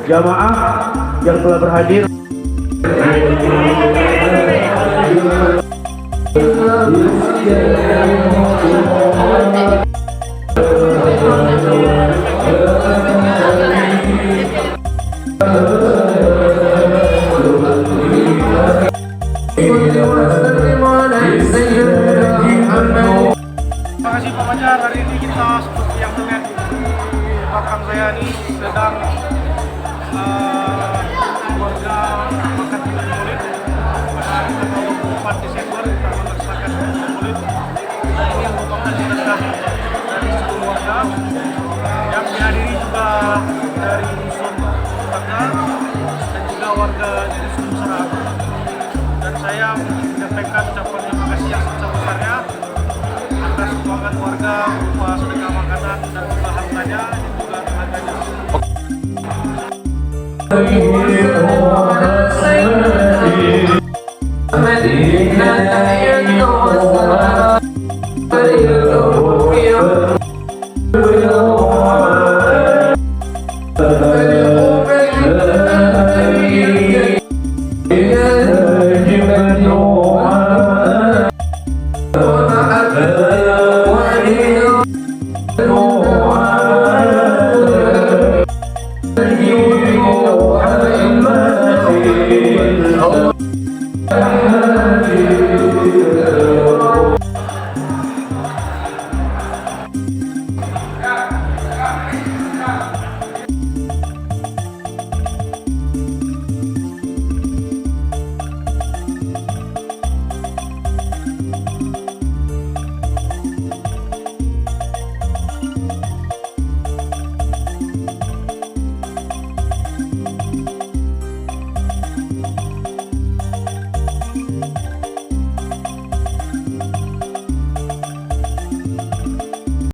Jamaah yang telah berhadir, terima kasih Pak Fajar. Hari ini kita seperti yang terlihat di belakang saya ini sedang warga makan minum Maulid pada hari tanggal 24 Desember kita melaksanakan Maulid. Ini yang merupakan sedekah dari seluruh warga yang dihadiri juga dari dusun tetangga dan juga warga di dusun Serang. Dan saya menyampaikan ucapan terima kasih yang sebesar-besarnya atas sumbangan warga berupa sedekah makanan dan juga hartanya dan juga tenaganya. Madinah